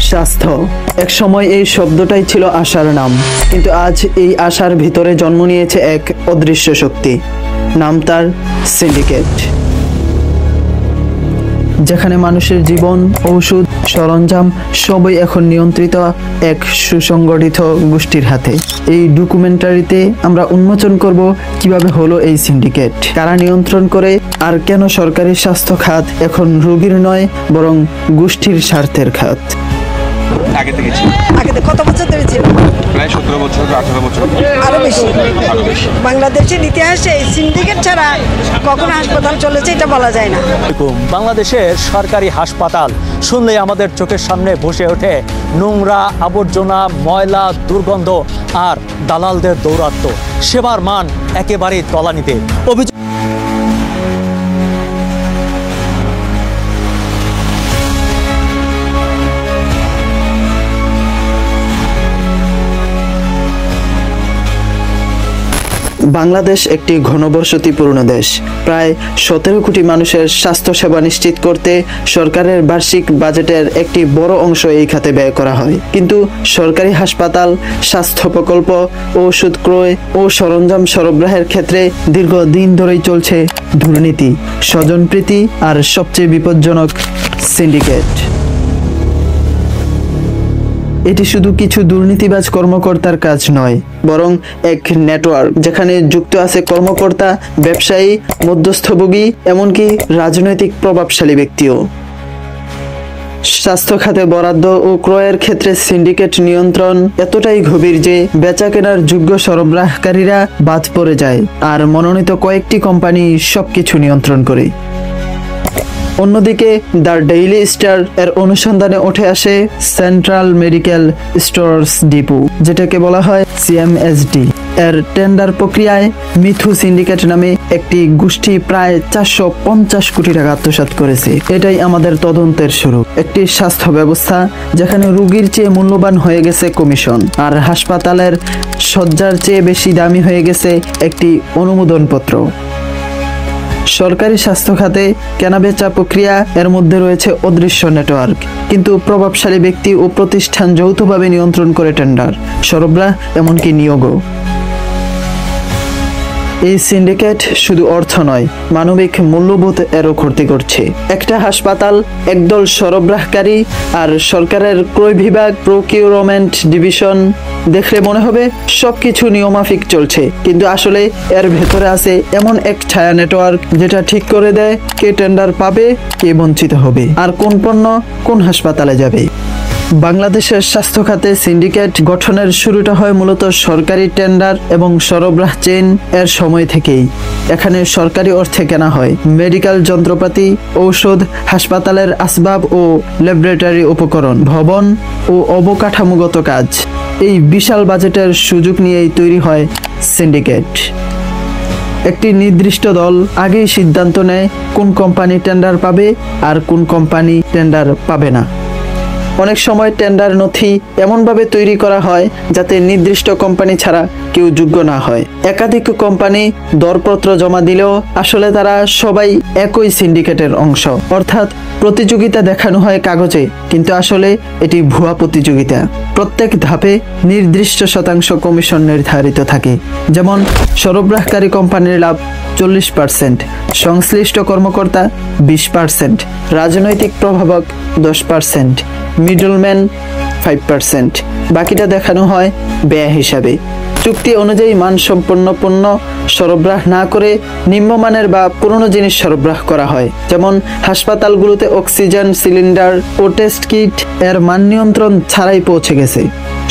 স্বাস্থ্য এক সময় এই শব্দটাই ছিল আশার নাম, কিন্তু আজ এই আশার ভিতরে জন্ম নিয়েছে এক অদৃশ্য শক্তি। নাম তার সিন্ডিকেট, যেখানে মানুষের জীবন, ঔষধ, সরঞ্জাম সবই এখন নিয়ন্ত্রিত এক সুসংগঠিত গোষ্ঠীর হাতে। এই ডকুমেন্টারিতে আমরা উন্মোচন করব কিভাবে হলো এই সিন্ডিকেট, কারা নিয়ন্ত্রণ করে, আর কেন সরকারি স্বাস্থ্য খাত এখন রোগীর নয় বরং গোষ্ঠীর স্বার্থের খাত। আগে থেকে কত বছর ধরে ছিল? প্রায় 17 বছর 18 বছর, আরো বেশি। বাংলাদেশের ইতিহাসে এই সিন্ডিকেট ছাড়া কখনো হাসপাতাল চলেছে এটা বলা যায় না। বাংলাদেশের সরকারি হাসপাতাল শুনলেই আমাদের চোখের সামনে ভেসে ওঠে নোংরা, আবর্জনা, ময়লা, দুর্গন্ধ আর দালালদের দৌরাত্ম্য। সেবার মান একেবারেই তলানিতে। অভিযোগ বাংলাদেশ একটি ঘনবসতিপূর্ণ দেশ। প্রায় 17 কোটি মানুষের স্বাস্থ্যসেবা নিশ্চিত করতে সরকারের বার্ষিক বাজেটের একটি বড় অংশ এই খাতে ব্যয় করা হয়। কিন্তু সরকারি হাসপাতাল, স্বাস্থ্য প্রকল্প, ঔষধ ক্রয় ও সরঞ্জাম সরবরাহের ক্ষেত্রে দীর্ঘদিন ধরেই চলছে দুর্নীতি, স্বজনপ্রীতি আর সবচেয়ে বিপজ্জনক সিন্ডিকেট। এটি শুধু কিছু দুর্নীতিবাজ কর্মকর্তার কাজ নয়, বরং এক নেটওয়ার্ক যেখানে যুক্ত আছে কর্মকর্তা, ব্যবসায়ী, মধ্যস্থভোগী, এমনকি রাজনৈতিক প্রভাবশালী ব্যক্তিও। স্বাস্থ্য খাতে বরাদ্দ ও ক্রয়ের ক্ষেত্রে সিন্ডিকেট নিয়ন্ত্রণ এতটাই গভীর যে বেচা কেনার যোগ্য সরবরাহকারীরা বাদ পড়ে যায়, আর মনোনীত কয়েকটি কোম্পানি সবকিছু নিয়ন্ত্রণ করে। অন্যদিকে দ্য ডেইলি স্টার এর অনুসন্ধানে উঠে আসে সেন্ট্রাল মেডিকেল স্টোরস ডিপো, যেটাকে বলা হয় CMSD এর টেন্ডার প্রক্রিয়ায় মিথু সিন্ডিকেট নামে একটি গোষ্ঠী প্রায় 450 কোটি টাকা আত্মসাৎ করেছে। এটাই আমাদের তদন্তের শুরু। একটি স্বাস্থ্য ব্যবস্থা যেখানে রোগীর চেয়ে মূল্যবান হয়ে গেছে কমিশন, আর হাসপাতালের শয্যার চেয়ে বেশি দামি হয়ে গেছে একটি অনুমোদনপত্র। সরকারি স্বাস্থ্য খাতে কেনাবেচা প্রক্রিয়া এর মধ্যে রয়েছে অদৃশ্য নেটওয়ার্ক, কিন্তু প্রভাবশালী ব্যক্তি ও প্রতিষ্ঠান যৌথভাবে নিয়ন্ত্রণ করে টেন্ডার, সরবরাহ, এমনকি নিয়োগও। এই সিন্ডিকেট শুধু অর্থ নয়, মানবিক মূল্যবোধ এরও ক্ষতি করছে। একটা হাসপাতাল, একদল সরবরাহকারী আর সরকারের ক্রয় বিভাগ, প্রকিউরমেন্ট ডিভিশন দেখলে মনে হবে সবকিছু নিয়মাফিক চলছে, কিন্তু আসলে এর ভেতরে আছে এমন এক ছায়া নেটওয়ার্ক যেটা ঠিক করে দেয় কে টেন্ডার পাবে, কে বঞ্চিত হবে, আর কোন পণ্য কোন হাসপাতালে যাবে। বাংলাদেশের স্বাস্থ্য খাতে সিন্ডিকেট গঠনের শুরুটা হয় মূলত সরকারি টেন্ডার এবং সরবরাহ চেইন এর সময় থেকেই। এখানে সরকারি অর্থে কেনা হয় মেডিকেল যন্ত্রপাতি, ঔষধ, হাসপাতালের আসবাব ও ল্যাবরেটরি উপকরণ, ভবন ও অবকাঠামোগত কাজ। এই বিশাল বাজেটের সুযোগ নিয়েই তৈরি হয় সিন্ডিকেট। একটি নির্দিষ্ট দল আগেই সিদ্ধান্ত নেয় কোন কোম্পানি টেন্ডার পাবে আর কোন কোম্পানি টেন্ডার পাবে না। অনেক সময় টেন্ডার নথি এমনভাবে তৈরি করা হয় যাতে নির্দিষ্ট কোম্পানি ছাড়া কেউ যোগ্য না হয়। একাধিক কোম্পানি দরপত্র জমা দিলেও আসলে তারা সবাই একই সিন্ডিকেটের অংশ, অর্থাৎ প্রতিযোগিতা দেখানো হয় কাগজে, কিন্তু আসলে এটি ভুয়া প্রতিযোগিতা। প্রত্যেক ধাপে নির্দিষ্ট শতাংশ কমিশন নির্ধারিত থাকে, যেমন সরবরাহকারী কোম্পানির লাভ 40%, সংশ্লিষ্ট কর্মকর্তা 20%, রাজনৈতিক প্রভাবক 10%, মিডলম্যান 5%, বাকিটা দেখানো হয় ব্যয় হিসাবে। চুক্তি অনুযায়ী মানসম্পন্ন পণ্য সরবরাহ না করে নিম্নমানের বা পুরনো জিনিস সরবরাহ করা হয়, যেমন হাসপাতালগুলোতে অক্সিজেন সিলিন্ডার ও টেস্ট কিট এর মান নিয়ন্ত্রণ ছাড়াই পৌঁছে গেছে।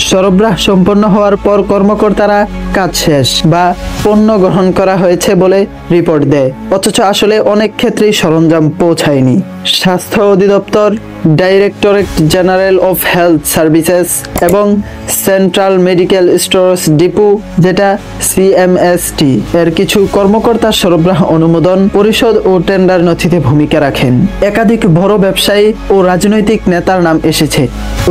সরবরাহ সম্পন্ন হওয়ার পর কর্মকর্তারা কাজ শেষ বা পণ্য গ্রহণ করা হয়েছে বলে রিপোর্ট দেয়, অথচ আসলে অনেক ক্ষেত্রেই সরঞ্জাম পৌঁছায়নি। স্বাস্থ্য অধিদপ্তর, directorate general of health services এবং সেন্ট্রাল মেডিকেল স্টোরস ডিপো, যেটা CMSD এর কিছু কর্মকর্তা সরবরাহ অনুমোদন, পরিশোধ ও টেন্ডার নথিতে ভূমিকা রাখেন। একাধিক বড় ব্যবসায়ী ও রাজনৈতিক নেতার নাম এসেছে।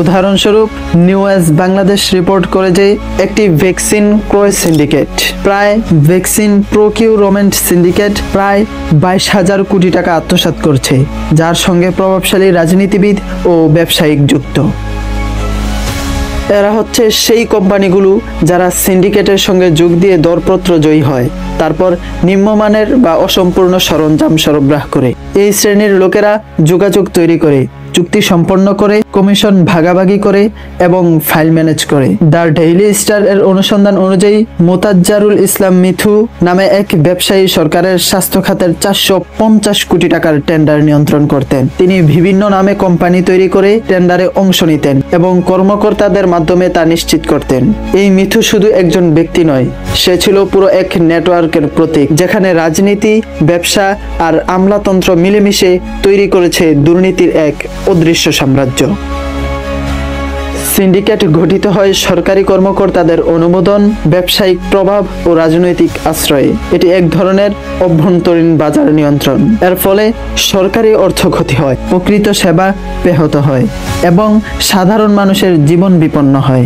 উদাহরণস্বরূপ নিউজ বাংলাদেশ রিপোর্ট করে যে একটি ভ্যাকসিন ক্রয় সিন্ডিকেট, প্রায় ভ্যাকসিন প্রকিউরমেন্ট সিন্ডিকেট প্রায় 22,000 কোটি টাকা আত্মসাৎ করছে, যার সঙ্গে প্রভাবশালী রাজনীতিবিদ ও ব্যবসায়িক যুক্ত। এরা হচ্ছে সেই কোম্পানিগুলো যারা সিন্ডিকেটের সঙ্গে যোগ দিয়ে দরপত্র জয়ী হয়, তারপর নিম্নমানের বা অসম্পূর্ণ সরঞ্জাম সরবরাহ করে। এই শ্রেণীর লোকেরা যোগাযোগ তৈরি করে, চুক্তি সম্পন্ন করে, কমিশন ভাগাভাগি করে এবং ফাইল ম্যানেজ করে। দ্য ডেইলি স্টার এর অনুসন্ধান অনুযায়ী মোতাজ্জারুল ইসলাম মিথু নামে এক ব্যবসায়ী সরকারের স্বাস্থ্য খাতের 450 কোটি টাকার টেন্ডার নিয়ন্ত্রণ করতেন। তিনি বিভিন্ন নামে কোম্পানি তৈরি করে টেন্ডারে অংশ নিতেন এবং কর্মকর্তাদের মাধ্যমে তা নিশ্চিত করতেন। এই মিথু শুধু একজন ব্যক্তি নয়, সে ছিল পুরো এক নেটওয়ার্কের প্রতীক, যেখানে রাজনীতি, ব্যবসা আর আমলাতন্ত্র মিলেমিশে তৈরি করেছে দুর্নীতির এক অদৃশ্য সাম্রাজ্য। সিন্ডিকেট গঠিত হয় সরকারি কর্মকর্তাদের অনুমোদন, ব্যবসায়িক প্রভাব ও রাজনৈতিক আশ্রয়ে। এটি এক ধরনের অভ্যন্তরীণ বাজার নিয়ন্ত্রণ। এর ফলে সরকারি অর্থ ক্ষতি হয়, প্রকৃত সেবা ব্যাহত হয় এবং সাধারণ মানুষের জীবন বিপন্ন হয়।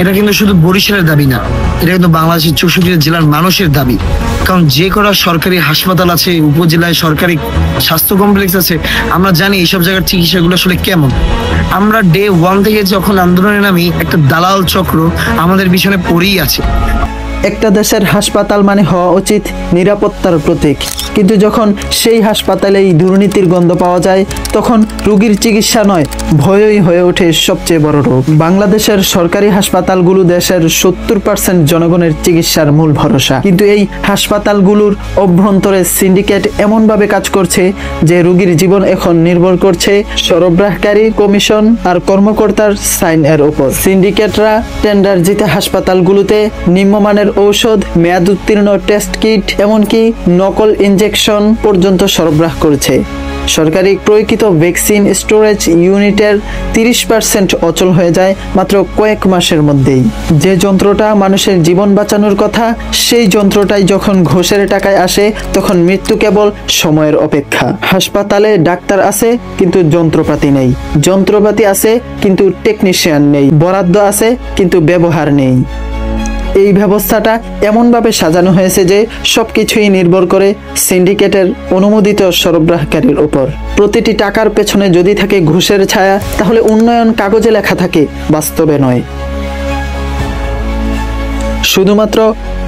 এটা কিন্তু শুধু বরিশালের দাবি না, এটা কিন্তু বাংলাদেশের 64 জেলার মানুষের দাবি। কারণ যে কটা সরকারি হাসপাতাল আছে, উপজেলায় সরকারি স্বাস্থ্য কমপ্লেক্স আছে, আমরা জানি এইসব জায়গার চিকিৎসাগুলো আসলে কেমন। আমরা ডে 1 থেকে যখন আন্দোলনে নামি, একটা দালাল চক্র আমাদের পিছনে পড়েই আছে। একটা দেশের হাসপাতাল মানে হওয়া উচিত নিরাপত্তার প্রতীক, কিন্তু যখন সেই হাসপাতালেই দুর্নীতির গন্ধ পাওয়া যায়, তখন রোগীর চিকিৎসা নয়, ভয়ই হয়ে ওঠে সবচেয়ে বড় রোগ। বাংলাদেশের সরকারি হাসপাতালগুলো দেশের 70% জনগণের চিকিৎসার মূল ভরসা, কিন্তু এই হাসপাতালগুলোর অভ্যন্তরে সিন্ডিকেট এমনভাবে কাজ করছে যে রোগীর জীবন এখন নির্ভর করছে সরবরাহকারী, কমিশন আর কর্মকর্তার সাইন এর উপর। সিন্ডিকেটরা টেন্ডার জিতে হাসপাতালগুলোতে নিম্নমানের ঔষধ, মেয়াদ উত্তীর্ণ টেস্ট কিট, এমনকি নকল ইনজেকশন পর্যন্ত সরবরাহ করেছে। সরকারি ক্রয়কৃত ভ্যাকসিন স্টোরেজ ইউনিটের 30% অচল হয়ে যায় মাত্র কয়েক মাসের মধ্যেই। যে যন্ত্রটা মানুষের জীবন বাঁচানোর কথা, সেই যন্ত্রটাই যখন ঘোষের টাকায় আসে, তখন মৃত্যু কেবল সময়ের অপেক্ষা। হাসপাতালে ডাক্তার আছে কিন্তু যন্ত্রপাতি নেই, যন্ত্রপাতি আছে কিন্তু টেকনিশিয়ান নেই, বরাদ্দ আছে কিন্তু ব্যবহার নেই। এই ব্যবস্থাটা এমনভাবে সাজানো হয়েছে যে সবকিছুই নির্ভর করে সিন্ডিকেটের অনুমোদিত সরবরাহকারীর উপর। প্রতিটি টাকার পেছনে যদি থাকে ঘুষের ছায়া, তাহলে উন্নয়ন কাগজে লেখা থাকে, বাস্তবে নয়। শুধুমাত্র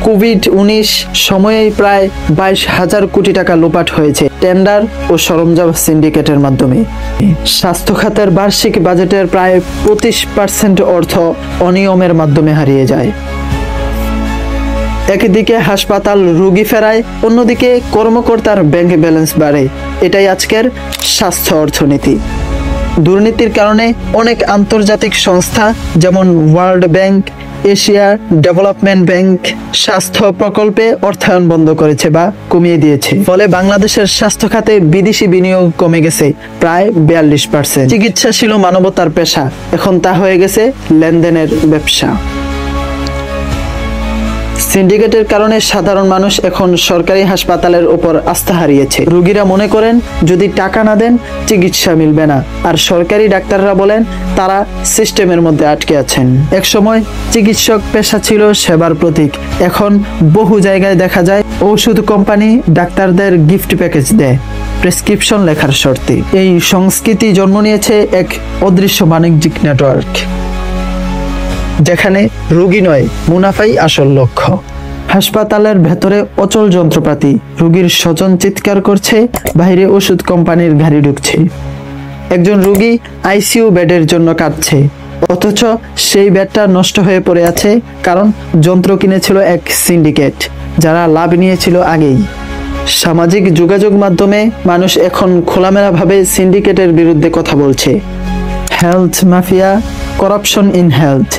কোভিড-19 সময়েই প্রায় 22,000 কোটি টাকা লোপাট হয়েছে টেন্ডার ও সরঞ্জাম সিন্ডিকেটের মাধ্যমে। স্বাস্থ্য খাতের বার্ষিক বাজেটের প্রায় 25% অর্থ অনিয়মের মাধ্যমে হারিয়ে যায়। একদিকে হাসপাতাল রোগী ফেরায়, অন্যদিকে কর্মকর্তার ব্যাংক ব্যালেন্স বাড়ে। এটাই আজকের স্বাস্থ্য অর্থনীতি। দুর্নীতির কারণে অনেক আন্তর্জাতিক সংস্থা যেমন world bank, Asia development bank স্বাস্থ্য প্রকল্পে অর্থায়ন বন্ধ করেছে বা কমিয়ে দিয়েছে। ফলে বাংলাদেশের স্বাস্থ্য খাতে বিদেশি বিনিয়োগ কমে গেছে প্রায় 42%। চিকিৎসা ছিল মানবতার পেশা, এখন তা হয়ে গেছে লেনদেনের ব্যবসা। সিন্ডিকেটের কারণে সাধারণ মানুষ এখন সরকারি হাসপাতালের উপর আস্থা হারিয়েছে। রোগীরা মনে করেন যদি টাকা না দেন চিকিৎসা মিলবে না, আর সরকারি ডাক্তাররা বলেন তারা সিস্টেমের মধ্যে আটকে আছেন। একসময় চিকিৎসক পেশা ছিল সেবার প্রতীক, এখন বহু জায়গায় দেখা যায় ওষুধ কোম্পানি ডাক্তারদের গিফট প্যাকেজ দেয় প্রেসক্রিপশন লেখার শর্তে। এই সংস্কৃতি জন্ম নিয়েছে এক অদৃশ্য বাণিজ্যিক নেটওয়ার্ক, যেখানে রোগী নয় মুনাফাই আসল লক্ষ্য। হাসপাতালের ভেতরে অচল যন্ত্রপাতি, রোগীর স্বজন চিৎকার করছে, বাইরে ওষুধ কোম্পানির গাড়ি ঢুকছে। একজন রোগী আইসিইউ বেডের জন্য কাঁদছে, অথচ সেই বেডটা নষ্ট হয়ে পড়ে আছে, কারণ যন্ত্র কিনেছিল এক সিন্ডিকেট যারা লাভ নিয়েছিল আগেই। সামাজিক যোগাযোগ মাধ্যমে মানুষ এখন খোলামেলাভাবে সিন্ডিকেটের বিরুদ্ধে কথা বলছে। Health mafia, corruption in health,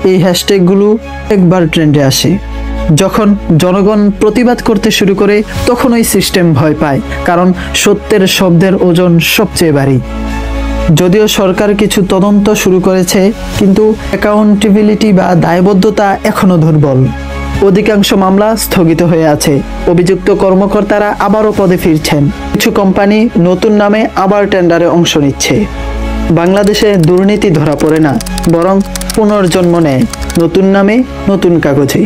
এই হ্যাশট্যাগুলো একবার ট্রেন্ডে আসে। যখন জনগণ প্রতিবাদ করতে শুরু করে, তখন ওই সিস্টেম ভয় পায়, কারণ সত্যের শব্দের ওজন সবচেয়ে ভারী। যদিও সরকার কিছু তদন্ত শুরু করেছে, কিন্তু অ্যাকাউন্টেবিলিটি বা দায়বদ্ধতা এখনো দুর্বল। অধিকাংশ মামলা স্থগিত হয়ে আছে, অভিযুক্ত কর্মকর্তারা আবারও পদে ফিরছেন, কিছু কোম্পানি নতুন নামে আবার টেন্ডারে অংশ নিচ্ছে। বাংলাদেশে দুর্নীতি ধরা পড়ে না, বরং পুনর্জন্ম নেয় নতুন নামে, নতুন কাগজে।